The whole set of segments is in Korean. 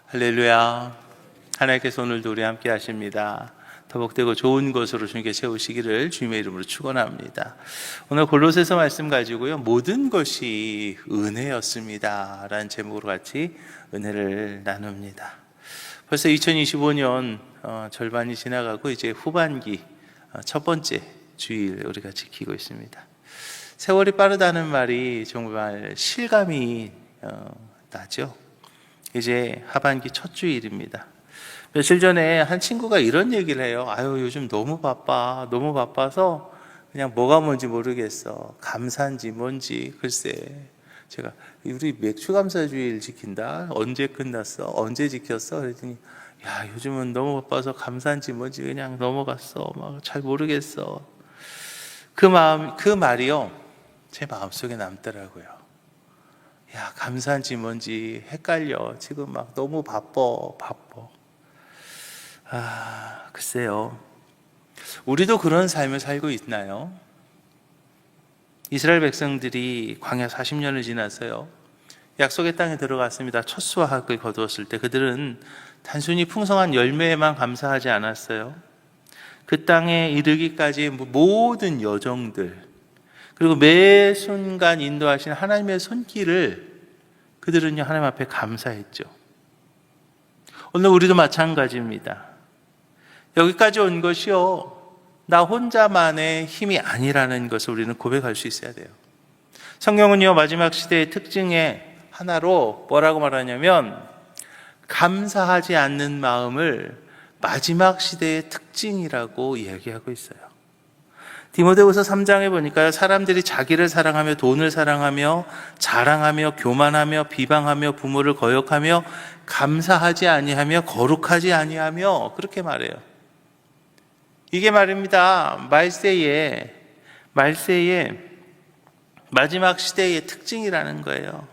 할렐루야. 하나님께서 오늘도 우리 함께 하십니다. 더 복되고 좋은 것으로 주님께 채우시기를 주님의 이름으로 축원합니다. 오늘 골로새서 말씀 가지고요, 모든 것이 은혜였습니다 라는 제목으로 같이 은혜를 나눕니다. 벌써 2025년 절반이 지나가고 이제 후반기 첫 번째 주일 우리가 지키고 있습니다. 세월이 빠르다는 말이 정말 실감이 나죠. 이제 하반기 첫 주일입니다. 며칠 전에 한 친구가 이런 얘기를 해요. 요즘 너무 바빠서 그냥 뭐가 뭔지 모르겠어. 감사인지 뭔지 글쎄. 제가 우리 맥주 감사주일 지킨다. 언제 끝났어? 언제 지켰어? 그랬더니 요즘은 너무 바빠서 감사인지 뭔지 그냥 넘어갔어. 막 잘 모르겠어. 그 말이요, 제 마음속에 남더라고요. 감사한지 뭔지 헷갈려. 지금 막 너무 바빠. 글쎄요. 우리도 그런 삶을 살고 있나요? 이스라엘 백성들이 광야 40년을 지났어요. 약속의 땅에 들어갔습니다. 첫 수확을 거두었을 때 그들은 단순히 풍성한 열매에만 감사하지 않았어요. 그 땅에 이르기까지 모든 여정들, 그리고 매 순간 인도하신 하나님의 손길을 그들은요, 하나님 앞에 감사했죠. 오늘 우리도 마찬가지입니다. 여기까지 온 것이요, 나 혼자만의 힘이 아니라는 것을 우리는 고백할 수 있어야 돼요. 성경은요, 마지막 시대의 특징의 하나로 뭐라고 말하냐면, 감사하지 않는 마음을 마지막 시대의 특징이라고 이야기하고 있어요. 디모데후서 3장에 보니까 사람들이 자기를 사랑하며 돈을 사랑하며 자랑하며 교만하며 비방하며 부모를 거역하며 감사하지 아니하며 거룩하지 아니하며 그렇게 말해요. 이게 말입니다. 말세의 마지막 시대의 특징이라는 거예요.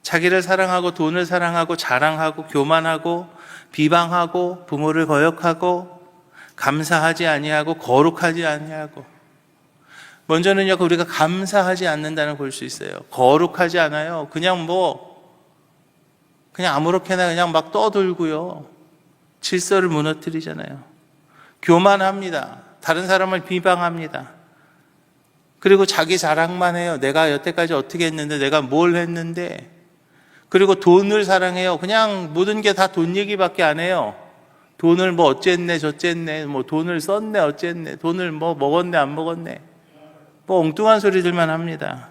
자기를 사랑하고 돈을 사랑하고 자랑하고 교만하고 비방하고 부모를 거역하고 감사하지 아니하고 거룩하지 아니하고. 먼저는요, 우리가 감사하지 않는다는 걸 볼 수 있어요. 거룩하지 않아요. 그냥 아무렇게나 그냥 막 떠들고요, 질서를 무너뜨리잖아요. 교만합니다. 다른 사람을 비방합니다. 그리고 자기 자랑만 해요. 내가 여태까지 어떻게 했는데, 내가 뭘 했는데. 그리고 돈을 사랑해요. 그냥 모든 게 다 돈 얘기밖에 안 해요. 돈을 어쨌네 저쨌네, 돈을 썼네 어쨌네, 돈을 먹었네 안 먹었네, 엉뚱한 소리들만 합니다.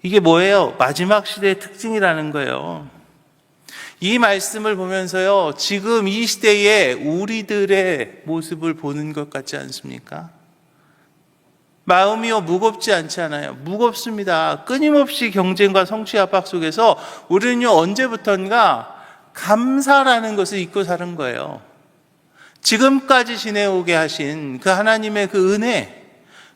이게 뭐예요? 마지막 시대의 특징이라는 거예요. 이 말씀을 보면서요, 지금 이 시대에 우리들의 모습을 보는 것 같지 않습니까? 마음이요, 무겁지 않지 않아요? 무겁습니다. 끊임없이 경쟁과 성취 압박 속에서 우리는요, 언제부턴가 감사라는 것을 잊고 사는 거예요. 지금까지 지내오게 하신 그 하나님의 그 은혜,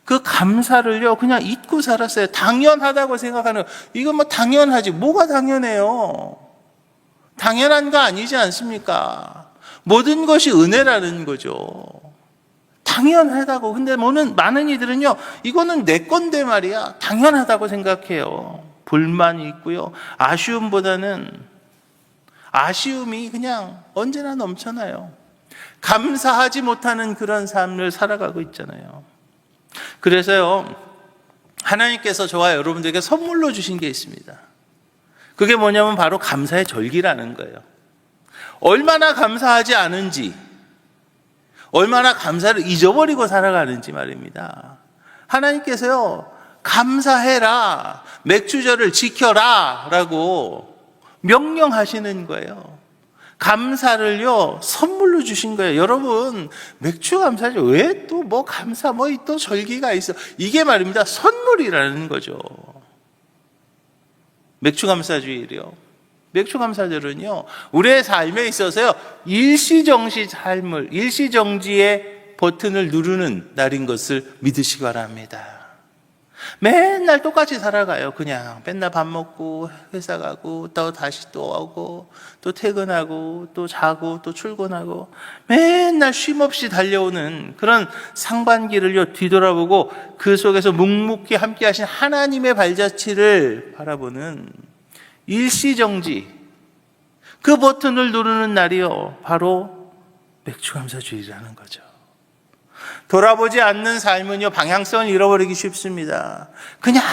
그 감사를요, 그냥 잊고 살았어요. 당연하다고 생각하는, 이건 당연하지. 뭐가 당연해요? 당연한 거 아니지 않습니까? 모든 것이 은혜라는 거죠. 당연하다고. 근데 많은 이들은요, 이거는 내 건데 말이야, 당연하다고 생각해요. 불만이 있고요, 아쉬움이 그냥 언제나 넘쳐나요. 감사하지 못하는 그런 삶을 살아가고 있잖아요. 그래서요, 하나님께서 저와 여러분들에게 선물로 주신 게 있습니다. 그게 뭐냐면 바로 감사의 절기라는 거예요. 얼마나 감사하지 않은지, 얼마나 감사를 잊어버리고 살아가는지 말입니다. 하나님께서요, 감사해라, 맥주절을 지켜라 라고 명령하시는 거예요. 감사를요, 선물로 주신 거예요. 여러분, 맥주 감사죠. 왜 또 감사, 또 절기가 있어. 이게 말입니다, 선물이라는 거죠. 맥주 감사주일이요. 맥주 감사절은요, 우리의 삶에 있어서요, 일시정지의 버튼을 누르는 날인 것을 믿으시기 바랍니다. 맨날 똑같이 살아가요. 그냥 맨날 밥 먹고 회사 가고 또 다시 또 오고 또 퇴근하고 또 자고 또 출근하고 맨날 쉼없이 달려오는 그런 상반기를요, 뒤돌아보고 그 속에서 묵묵히 함께 하신 하나님의 발자취를 바라보는 일시정지, 그 버튼을 누르는 날이요, 바로 맥주감사주일이라는 거죠. 돌아보지 않는 삶은요, 방향성을 잃어버리기 쉽습니다. 그냥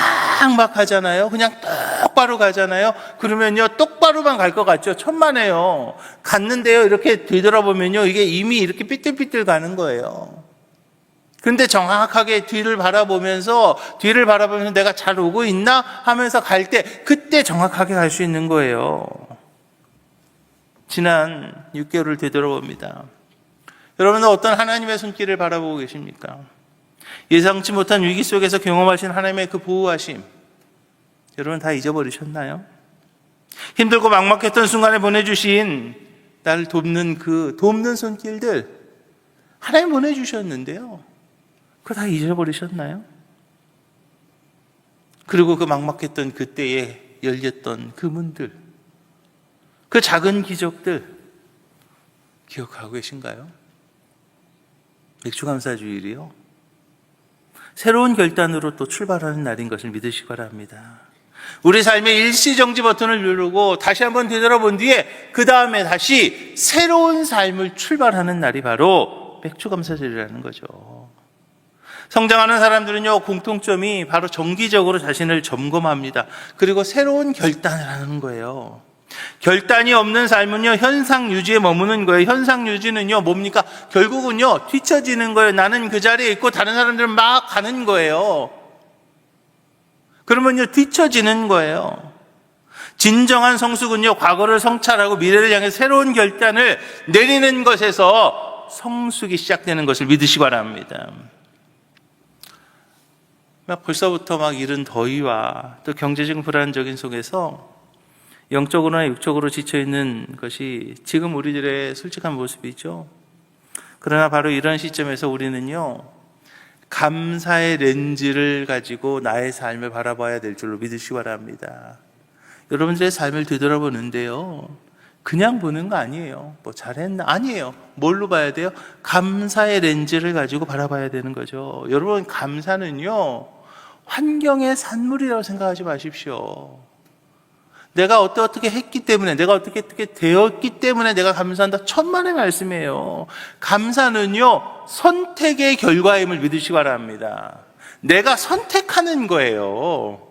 막 가잖아요. 그냥 똑바로 가잖아요. 그러면요, 똑바로만 갈 것 같죠? 천만에요. 갔는데요, 이렇게 뒤돌아보면요, 이게 이미 이렇게 삐뚤삐뚤 가는 거예요. 그런데 정확하게 뒤를 바라보면서 내가 잘 오고 있나 하면서 갈 때, 그때 정확하게 갈 수 있는 거예요. 지난 6개월을 되돌아봅니다. 여러분은 어떤 하나님의 손길을 바라보고 계십니까? 예상치 못한 위기 속에서 경험하신 하나님의 그 보호하심, 여러분 다 잊어버리셨나요? 힘들고 막막했던 순간에 보내주신 나를 돕는 그 돕는 손길들, 하나님 보내주셨는데요, 그거 다 잊어버리셨나요? 그리고 그 막막했던 그때에 열렸던 그 문들, 그 작은 기적들 기억하고 계신가요? 맥주감사주일이요, 새로운 결단으로 또 출발하는 날인 것을 믿으시기 바랍니다. 우리 삶의 일시정지 버튼을 누르고 다시 한번 되돌아본 뒤에 그 다음에 다시 새로운 삶을 출발하는 날이 바로 맥주감사주일이라는 거죠. 성장하는 사람들은요, 공통점이 바로 정기적으로 자신을 점검합니다. 그리고 새로운 결단을 하는 거예요. 결단이 없는 삶은요, 현상 유지에 머무는 거예요. 현상 유지는요, 뭡니까? 결국은요, 뒤처지는 거예요. 나는 그 자리에 있고 다른 사람들은 막 가는 거예요. 그러면요, 뒤처지는 거예요. 진정한 성숙은요, 과거를 성찰하고 미래를 향해 새로운 결단을 내리는 것에서 성숙이 시작되는 것을 믿으시기 바랍니다. 벌써부터 이른 더위와 또 경제적 불안적인 속에서 영적으로나 육적으로 지쳐있는 것이 지금 우리들의 솔직한 모습이죠. 그러나 바로 이런 시점에서 우리는요, 감사의 렌즈를 가지고 나의 삶을 바라봐야 될 줄로 믿으시기 바랍니다. 여러분들의 삶을 되돌아보는데요, 그냥 보는 거 아니에요. 뭐 잘했나? 아니에요. 뭘로 봐야 돼요? 감사의 렌즈를 가지고 바라봐야 되는 거죠. 여러분, 감사는요, 환경의 산물이라고 생각하지 마십시오. 내가 어떻게 했기 때문에, 내가 어떻게 되었기 때문에 내가 감사한다, 천만의 말씀이에요. 감사는요, 선택의 결과임을 믿으시기 바랍니다. 내가 선택하는 거예요.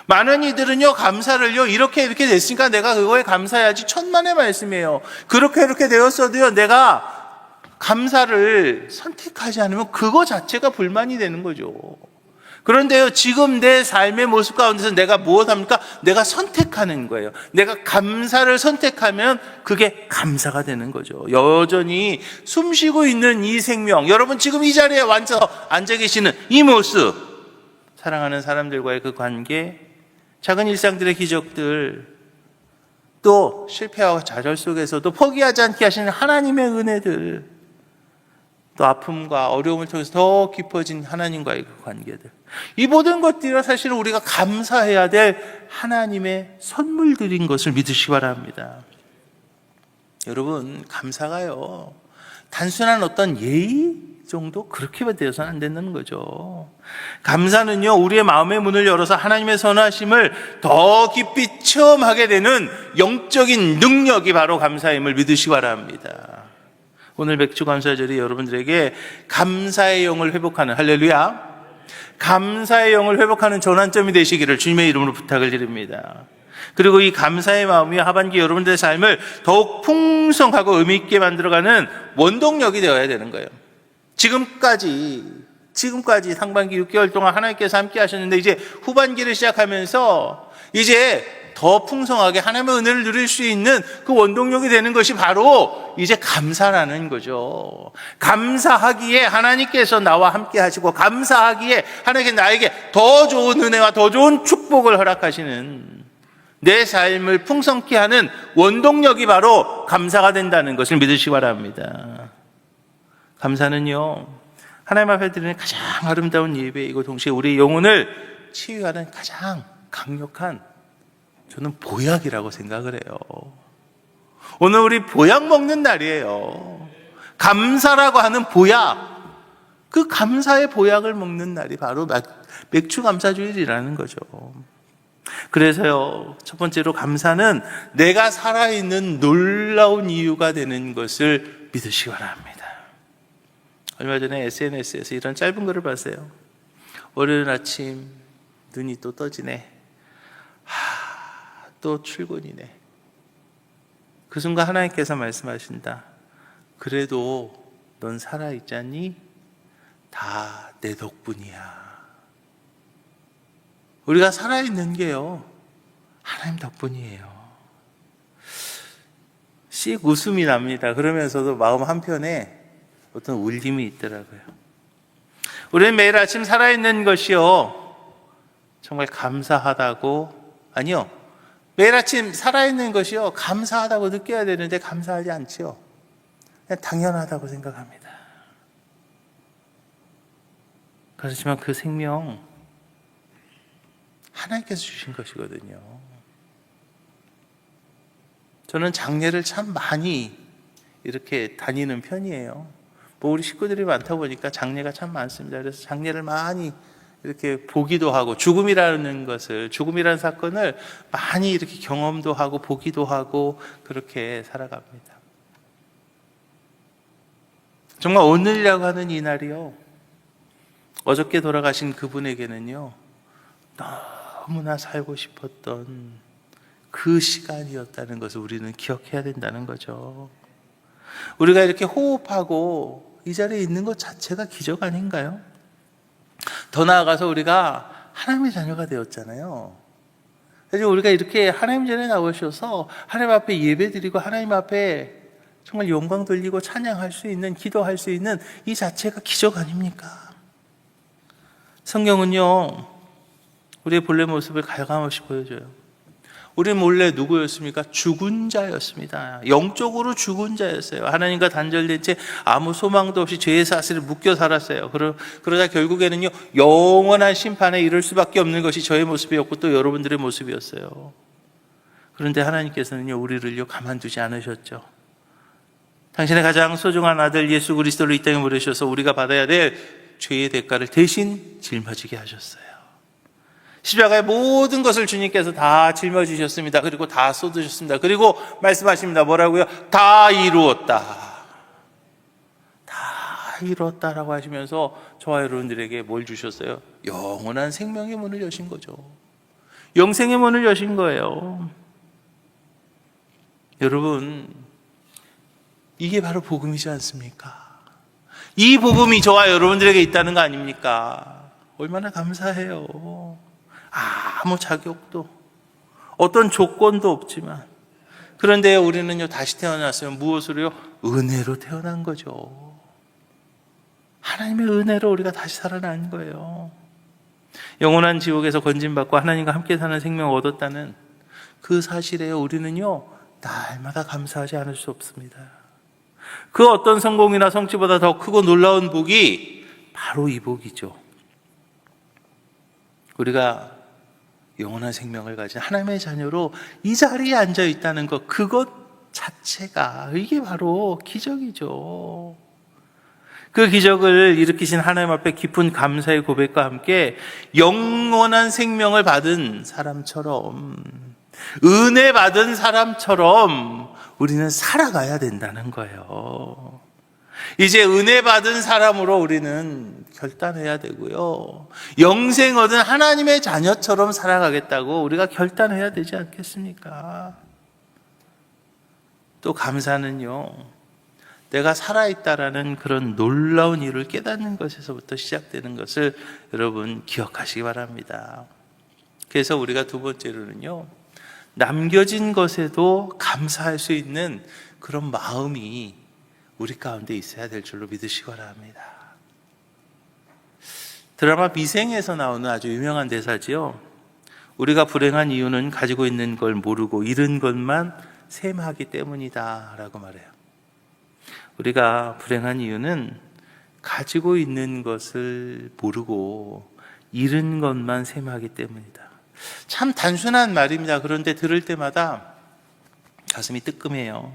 많은 이들은요, 감사를요, 이렇게 됐으니까 내가 그거에 감사해야지, 천만의 말씀이에요. 그렇게 되었어도요, 내가 감사를 선택하지 않으면 그거 자체가 불만이 되는 거죠. 그런데요, 지금 내 삶의 모습 가운데서 내가 무엇 합니까? 내가 선택하는 거예요. 내가 감사를 선택하면 그게 감사가 되는 거죠. 여전히 숨 쉬고 있는 이 생명, 여러분 지금 이 자리에 앉아 계시는 이 모습, 사랑하는 사람들과의 그 관계, 작은 일상들의 기적들, 또 실패와 좌절 속에서도 포기하지 않게 하시는 하나님의 은혜들, 또 아픔과 어려움을 통해서 더 깊어진 하나님과의 그 관계들, 이 모든 것들이 사실은 우리가 감사해야 될 하나님의 선물들인 것을 믿으시기 바랍니다. 여러분, 감사가요, 단순한 어떤 예의 정도 그렇게 되어서는 안 된다는 거죠. 감사는요, 우리의 마음의 문을 열어서 하나님의 선하심을 더 깊이 체험하게 되는 영적인 능력이 바로 감사임을 믿으시기 바랍니다. 오늘 맥주감사절이 여러분들에게 감사의 영을 회복하는, 할렐루야, 감사의 영을 회복하는 전환점이 되시기를 주님의 이름으로 부탁을 드립니다. 그리고 이 감사의 마음이 하반기 여러분들의 삶을 더욱 풍성하고 의미 있게 만들어가는 원동력이 되어야 되는 거예요. 지금까지 상반기 6개월 동안 하나님께서 함께 하셨는데, 이제 후반기를 시작하면서 이제 더 풍성하게 하나님의 은혜를 누릴 수 있는 그 원동력이 되는 것이 바로 이제 감사라는 거죠. 감사하기에 하나님께서 나와 함께 하시고, 감사하기에 하나님께서 나에게 더 좋은 은혜와 더 좋은 축복을 허락하시는, 내 삶을 풍성케 하는 원동력이 바로 감사가 된다는 것을 믿으시기 바랍니다. 감사는요, 하나님 앞에 드리는 가장 아름다운 예배이고 동시에 우리 영혼을 치유하는 가장 강력한, 저는 보약이라고 생각을 해요. 오늘 우리 보약 먹는 날이에요. 감사라고 하는 보약, 그 감사의 보약을 먹는 날이 바로 맥주감사주일이라는 거죠. 그래서요, 첫 번째로 감사는 내가 살아있는 놀라운 이유가 되는 것을 믿으시기 바랍니다. 얼마 전에 SNS에서 이런 짧은 글을 봤어요. 월요일 아침 눈이 또 떠지네. 또 출근이네. 그 순간 하나님께서 말씀하신다. 그래도 넌 살아있잖니? 다 내 덕분이야. 우리가 살아있는 게요, 하나님 덕분이에요. 씩 웃음이 납니다. 그러면서도 마음 한편에 어떤 울림이 있더라고요. 우리는 매일 아침 살아있는 것이요, 정말 감사하다고, 아니요, 매일 아침 살아있는 것이요, 감사하다고 느껴야 되는데 감사하지 않지요. 그냥 당연하다고 생각합니다. 그렇지만 그 생명 하나님께서 주신 것이거든요. 저는 장례를 참 많이 이렇게 다니는 편이에요. 우리 식구들이 많다 보니까 장례가 참 많습니다. 그래서 장례를 많이 이렇게 보기도 하고, 죽음이라는 사건을 많이 이렇게 경험도 하고 보기도 하고 그렇게 살아갑니다. 정말 오늘이라고 하는 이 날이요, 어저께 돌아가신 그분에게는요, 너무나 살고 싶었던 그 시간이었다는 것을 우리는 기억해야 된다는 거죠. 우리가 이렇게 호흡하고 이 자리에 있는 것 자체가 기적 아닌가요? 더 나아가서 우리가 하나님의 자녀가 되었잖아요. 그래서 우리가 이렇게 하나님 전에 나오셔서 하나님 앞에 예배드리고 하나님 앞에 정말 영광 돌리고 찬양할 수 있는, 기도할 수 있는 이 자체가 기적 아닙니까? 성경은요, 우리의 본래 모습을 가감없이 보여줘요. 우리 몰래 누구였습니까? 죽은 자였습니다. 영적으로 죽은 자였어요. 하나님과 단절된 채 아무 소망도 없이 죄의 사슬에 묶여 살았어요. 그러다 결국에는요, 영원한 심판에 이를 수밖에 없는 것이 저의 모습이었고 또 여러분들의 모습이었어요. 그런데 하나님께서는요, 우리를요 가만두지 않으셨죠. 당신의 가장 소중한 아들 예수 그리스도를 이 땅에 보내셔서 우리가 받아야 될 죄의 대가를 대신 짊어지게 하셨어요. 십자가의 모든 것을 주님께서 다 짊어지셨습니다. 그리고 다 쏟으셨습니다. 그리고 말씀하십니다. 뭐라고요? 다 이루었다. 다 이루었다라고 하시면서 저와 여러분들에게 뭘 주셨어요? 영원한 생명의 문을 여신 거죠. 영생의 문을 여신 거예요. 여러분, 이게 바로 복음이지 않습니까? 이 복음이 저와 여러분들에게 있다는 거 아닙니까? 얼마나 감사해요. 아무 자격도, 어떤 조건도 없지만, 그런데 우리는요, 다시 태어났으면 무엇으로요? 은혜로 태어난 거죠. 하나님의 은혜로 우리가 다시 살아난 거예요. 영원한 지옥에서 건진받고 하나님과 함께 사는 생명을 얻었다는 그 사실에 우리는요, 날마다 감사하지 않을 수 없습니다. 그 어떤 성공이나 성취보다 더 크고 놀라운 복이 바로 이 복이죠. 우리가 영원한 생명을 가진 하나님의 자녀로 이 자리에 앉아 있다는 것, 그것 자체가 이게 바로 기적이죠. 그 기적을 일으키신 하나님 앞에 깊은 감사의 고백과 함께 영원한 생명을 받은 사람처럼, 은혜 받은 사람처럼 우리는 살아가야 된다는 거예요. 이제 은혜 받은 사람으로 우리는 결단해야 되고요, 영생 얻은 하나님의 자녀처럼 살아가겠다고 우리가 결단해야 되지 않겠습니까? 또 감사는요, 내가 살아있다라는 그런 놀라운 일을 깨닫는 것에서부터 시작되는 것을 여러분 기억하시기 바랍니다. 그래서 우리가 두 번째로는요, 남겨진 것에도 감사할 수 있는 그런 마음이 우리 가운데 있어야 될 줄로 믿으시기 바랍니다. 드라마 미생에서 나오는 아주 유명한 대사지요. 우리가 불행한 이유는 가지고 있는 걸 모르고 잃은 것만 셈하기 때문이다 라고 말해요. 우리가 불행한 이유는 가지고 있는 것을 모르고 잃은 것만 셈하기 때문이다. 참 단순한 말입니다. 그런데 들을 때마다 가슴이 뜨끔해요.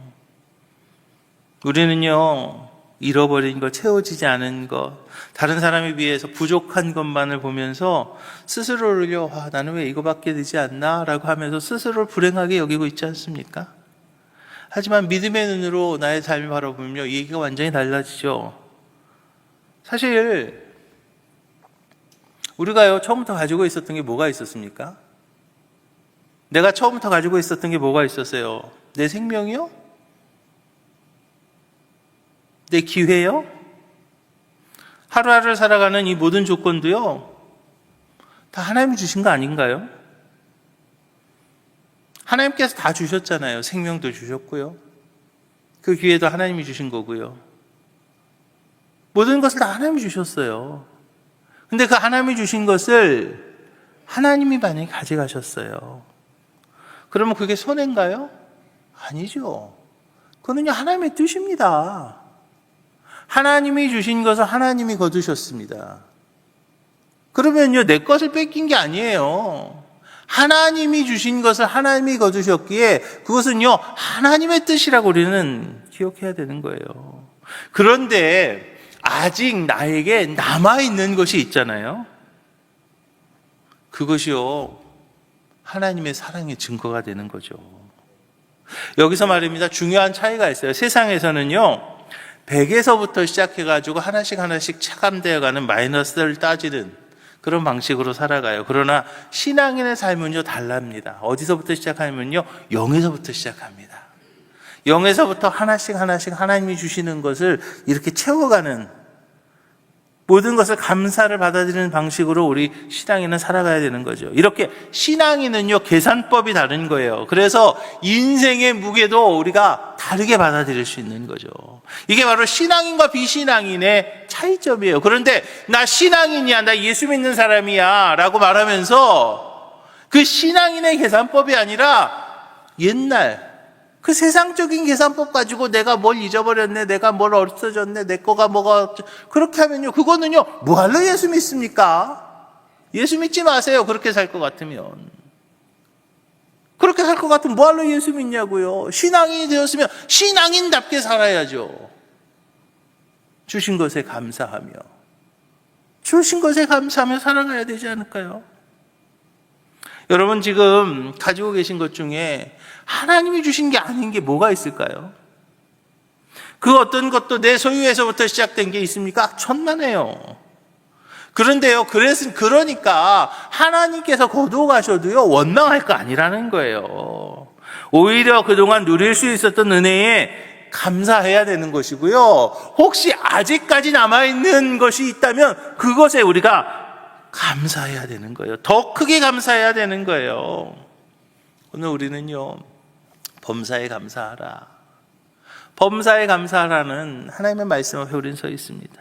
우리는요, 잃어버린 것, 채워지지 않은 것, 다른 사람에 비해서 부족한 것만을 보면서 스스로를요, 나는 왜 이거밖에 되지 않나? 라고 하면서 스스로를 불행하게 여기고 있지 않습니까? 하지만 믿음의 눈으로 나의 삶을 바라보면요, 이 얘기가 완전히 달라지죠. 사실 우리가요, 처음부터 가지고 있었던 게 뭐가 있었습니까? 내가 처음부터 가지고 있었던 게 뭐가 있었어요? 내 생명이요? 내 기회요? 하루하루를 살아가는 이 모든 조건도요, 다 하나님이 주신 거 아닌가요? 하나님께서 다 주셨잖아요. 생명도 주셨고요. 그 기회도 하나님이 주신 거고요. 모든 것을 다 하나님이 주셨어요. 근데 그 하나님이 주신 것을 하나님이 만약에 가져가셨어요. 그러면 그게 손해인가요? 아니죠. 그거는요, 하나님의 뜻입니다. 하나님이 주신 것을 하나님이 거두셨습니다. 그러면요, 내 것을 뺏긴 게 아니에요. 하나님이 주신 것을 하나님이 거두셨기에 그것은요, 하나님의 뜻이라고 우리는 기억해야 되는 거예요. 그런데 아직 나에게 남아있는 것이 있잖아요. 그것이요, 하나님의 사랑의 증거가 되는 거죠. 여기서 말입니다, 중요한 차이가 있어요. 세상에서는요, 100에서부터 시작해가지고 하나씩 차감되어가는 마이너스를 따지는 그런 방식으로 살아가요. 그러나 신앙인의 삶은요, 달랍니다. 어디서부터 시작하면요, 0에서부터 시작합니다. 0에서부터 하나씩 하나님이 주시는 것을 이렇게 채워가는, 모든 것을 감사를 받아들이는 방식으로 우리 신앙인은 살아가야 되는 거죠. 이렇게 신앙인은요, 계산법이 다른 거예요. 그래서 인생의 무게도 우리가 다르게 받아들일 수 있는 거죠. 이게 바로 신앙인과 비신앙인의 차이점이에요. 그런데 나 신앙인이야, 나 예수 믿는 사람이야 라고 말하면서 그 신앙인의 계산법이 아니라 옛날 그 세상적인 계산법 가지고 내가 뭘 잊어버렸네, 내가 뭘 없어졌네, 내 거가 뭐가, 그렇게 하면요, 그거는요, 뭐할로 예수 믿습니까? 예수 믿지 마세요. 그렇게 살 것 같으면. 그렇게 살 것 같으면 뭐할로 예수 믿냐고요. 신앙인이 되었으면 신앙인답게 살아야죠. 주신 것에 감사하며, 주신 것에 감사하며 살아가야 되지 않을까요? 여러분, 지금 가지고 계신 것 중에 하나님이 주신 게 아닌 게 뭐가 있을까요? 그 어떤 것도 내 소유에서부터 시작된 게 있습니까? 천만에요. 그런데요, 그러니까 하나님께서 거두어 가셔도요, 원망할 거 아니라는 거예요. 오히려 그동안 누릴 수 있었던 은혜에 감사해야 되는 것이고요. 혹시 아직까지 남아있는 것이 있다면 그것에 우리가 감사해야 되는 거예요. 더 크게 감사해야 되는 거예요. 오늘 우리는요, 범사에 감사하라. 범사에 감사하라는 하나님의 말씀 앞에 우리는 서 있습니다.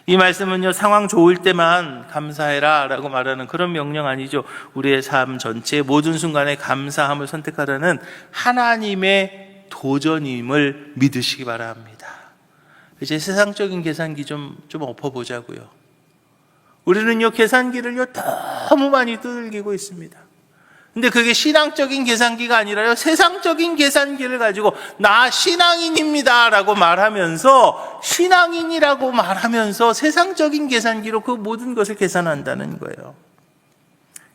이 말씀은요, 상황 좋을 때만 감사해라 라고 말하는 그런 명령 아니죠. 우리의 삶 전체 모든 순간에 감사함을 선택하라는 하나님의 도전임을 믿으시기 바랍니다. 이제 세상적인 계산기 좀 엎어보자고요. 우리는요, 계산기를요, 너무 많이 두들기고 있습니다. 근데 그게 신앙적인 계산기가 아니라요, 세상적인 계산기를 가지고 나 신앙인입니다 라고 말하면서, 신앙인이라고 말하면서 세상적인 계산기로 그 모든 것을 계산한다는 거예요.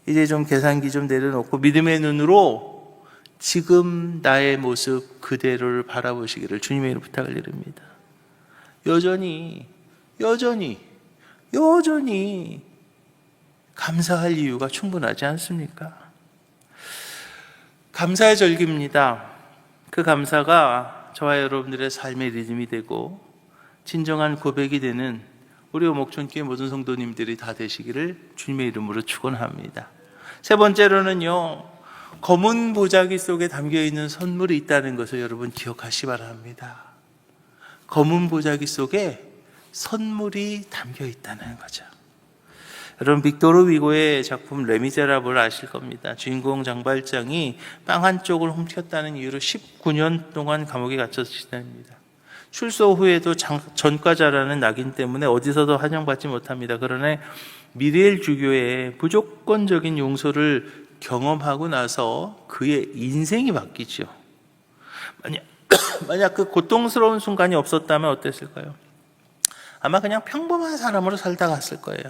이제 좀 계산기 좀 내려놓고 믿음의 눈으로 지금 나의 모습 그대로를 바라보시기를 주님의 이름으로 부탁을 드립니다. 여전히 감사할 이유가 충분하지 않습니까? 감사의 절기입니다. 그 감사가 저와 여러분들의 삶의 리듬이 되고 진정한 고백이 되는 우리 오목촌교회 모든 성도님들이 다 되시기를 주님의 이름으로 축원합니다. 세 번째로는요, 검은 보자기 속에 담겨있는 선물이 있다는 것을 여러분 기억하시기 바랍니다. 검은 보자기 속에 선물이 담겨있다는 거죠. 여러분, 빅토르 위고의 작품 레미제라블을 아실 겁니다. 주인공 장발장이 빵 한 쪽을 훔쳤다는 이유로 19년 동안 감옥에 갇혀서 지냅니다. 출소 후에도 전과자라는 낙인 때문에 어디서도 환영받지 못합니다. 그러나 미리엘 주교의 무조건적인 용서를 경험하고 나서 그의 인생이 바뀌죠. 만약 그 고통스러운 순간이 없었다면 어땠을까요? 아마 그냥 평범한 사람으로 살다 갔을 거예요.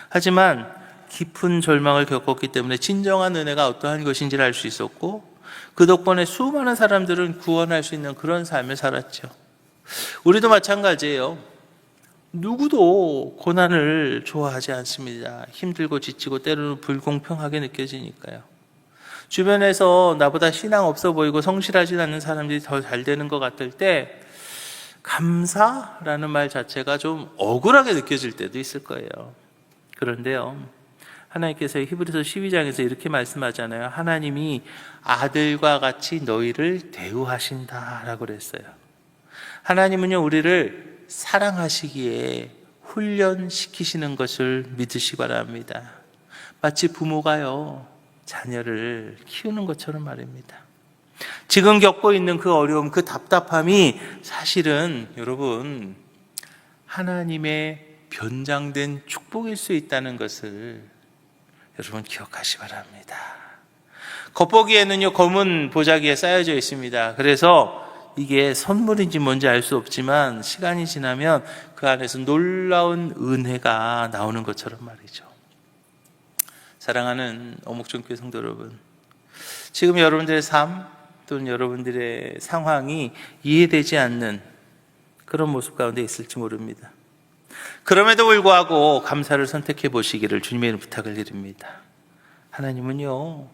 하지만 깊은 절망을 겪었기 때문에 진정한 은혜가 어떠한 것인지를 알 수 있었고, 그 덕분에 수많은 사람들은 구원할 수 있는 그런 삶을 살았죠. 우리도 마찬가지예요. 누구도 고난을 좋아하지 않습니다. 힘들고 지치고 때로는 불공평하게 느껴지니까요. 주변에서 나보다 신앙 없어 보이고 성실하지 않는 사람들이 더 잘 되는 것 같을 때 감사라는 말 자체가 좀 억울하게 느껴질 때도 있을 거예요. 그런데요, 하나님께서 히브리서 12장에서 이렇게 말씀하잖아요. 하나님이 아들과 같이 너희를 대우하신다라고 그랬어요. 하나님은요, 우리를 사랑하시기에 훈련시키시는 것을 믿으시기 바랍니다. 마치 부모가요, 자녀를 키우는 것처럼 말입니다. 지금 겪고 있는 그 어려움, 그 답답함이 사실은 여러분 하나님의 변장된 축복일 수 있다는 것을 여러분 기억하시기 바랍니다. 겉보기에는요, 검은 보자기에 쌓여져 있습니다. 그래서 이게 선물인지 뭔지 알 수 없지만 시간이 지나면 그 안에서 놀라운 은혜가 나오는 것처럼 말이죠. 사랑하는 어목전교회 성도 여러분, 지금 여러분들의 삶 또는 여러분들의 상황이 이해되지 않는 그런 모습 가운데 있을지 모릅니다. 그럼에도 불구하고 감사를 선택해 보시기를 주님의 이름으로 부탁을 드립니다. 하나님은요,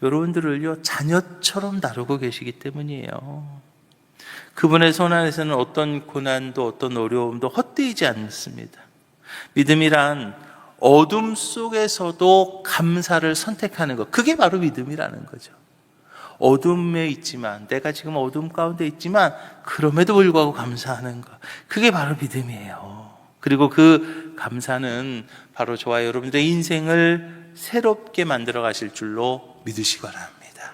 여러분들을요 자녀처럼 다루고 계시기 때문이에요. 그분의 손 안에서는 어떤 고난도 어떤 어려움도 헛되이지 않습니다. 믿음이란 어둠 속에서도 감사를 선택하는 것, 그게 바로 믿음이라는 거죠. 어둠에 있지만, 내가 지금 어둠 가운데 있지만 그럼에도 불구하고 감사하는 것, 그게 바로 믿음이에요. 그리고 그 감사는 바로 저와 여러분들의 인생을 새롭게 만들어 가실 줄로 믿으시기 바랍니다.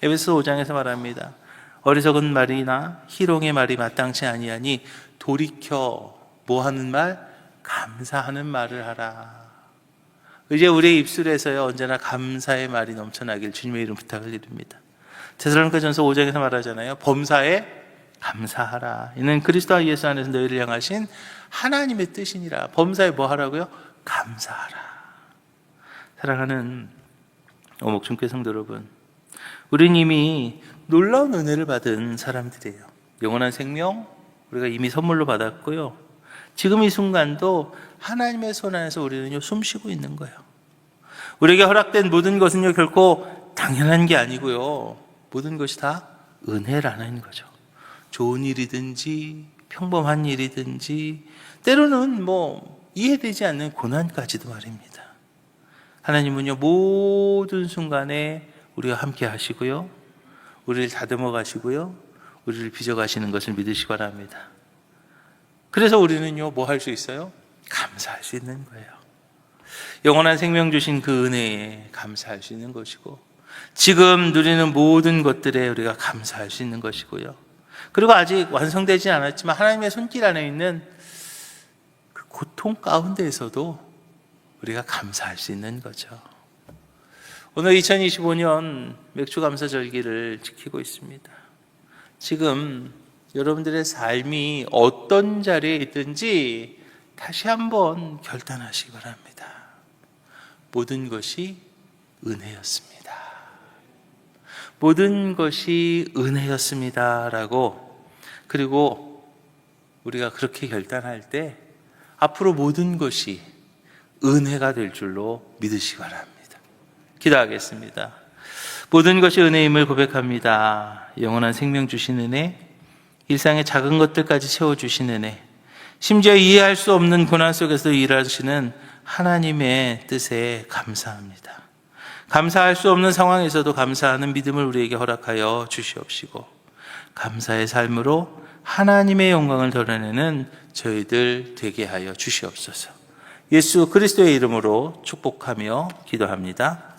에베소 5장에서 말합니다. 어리석은 말이나 희롱의 말이 마땅치 아니하니 돌이켜 뭐 하는 말? 감사하는 말을 하라. 이제 우리의 입술에서요 언제나 감사의 말이 넘쳐나길 주님의 이름 부탁을 드립니다. 데살로니가전서 5장에서 말하잖아요. 범사에 감사하라. 이는 그리스도와 예수 안에서 너희를 향하신 하나님의 뜻이니라. 범사에 뭐 하라고요? 감사하라. 사랑하는 어목중교회 성도 여러분, 우리는 이미 놀라운 은혜를 받은 사람들이에요. 영원한 생명 우리가 이미 선물로 받았고요, 지금 이 순간도 하나님의 손 안에서 우리는요 숨쉬고 있는 거예요. 우리에게 허락된 모든 것은요 결코 당연한 게 아니고요, 모든 것이 다 은혜라는 거죠. 좋은 일이든지 평범한 일이든지 때로는 뭐 이해되지 않는 고난까지도 말입니다. 하나님은요 모든 순간에 우리와 함께 하시고요, 우리를 다듬어 가시고요, 우리를 빚어 가시는 것을 믿으시기 바랍니다. 그래서 우리는요 뭐 할 수 있어요? 감사할 수 있는 거예요. 영원한 생명 주신 그 은혜에 감사할 수 있는 것이고, 지금 누리는 모든 것들에 우리가 감사할 수 있는 것이고요, 그리고 아직 완성되지 않았지만 하나님의 손길 안에 있는 그 고통 가운데에서도 우리가 감사할 수 있는 거죠. 오늘 2025년 맥주감사절기를 지키고 있습니다. 지금 여러분들의 삶이 어떤 자리에 있든지 다시 한번 결단하시기 바랍니다. 모든 것이 은혜였습니다. 모든 것이 은혜였습니다 라고, 그리고 우리가 그렇게 결단할 때 앞으로 모든 것이 은혜가 될 줄로 믿으시기 바랍니다. 기도하겠습니다. 모든 것이 은혜임을 고백합니다. 영원한 생명 주신 은혜, 일상의 작은 것들까지 채워주신 은혜, 심지어 이해할 수 없는 고난 속에서 일하시는 하나님의 뜻에 감사합니다. 감사할 수 없는 상황에서도 감사하는 믿음을 우리에게 허락하여 주시옵시고, 감사의 삶으로 하나님의 영광을 드러내는 저희들 되게 하여 주시옵소서. 예수 그리스도의 이름으로 축복하며 기도합니다.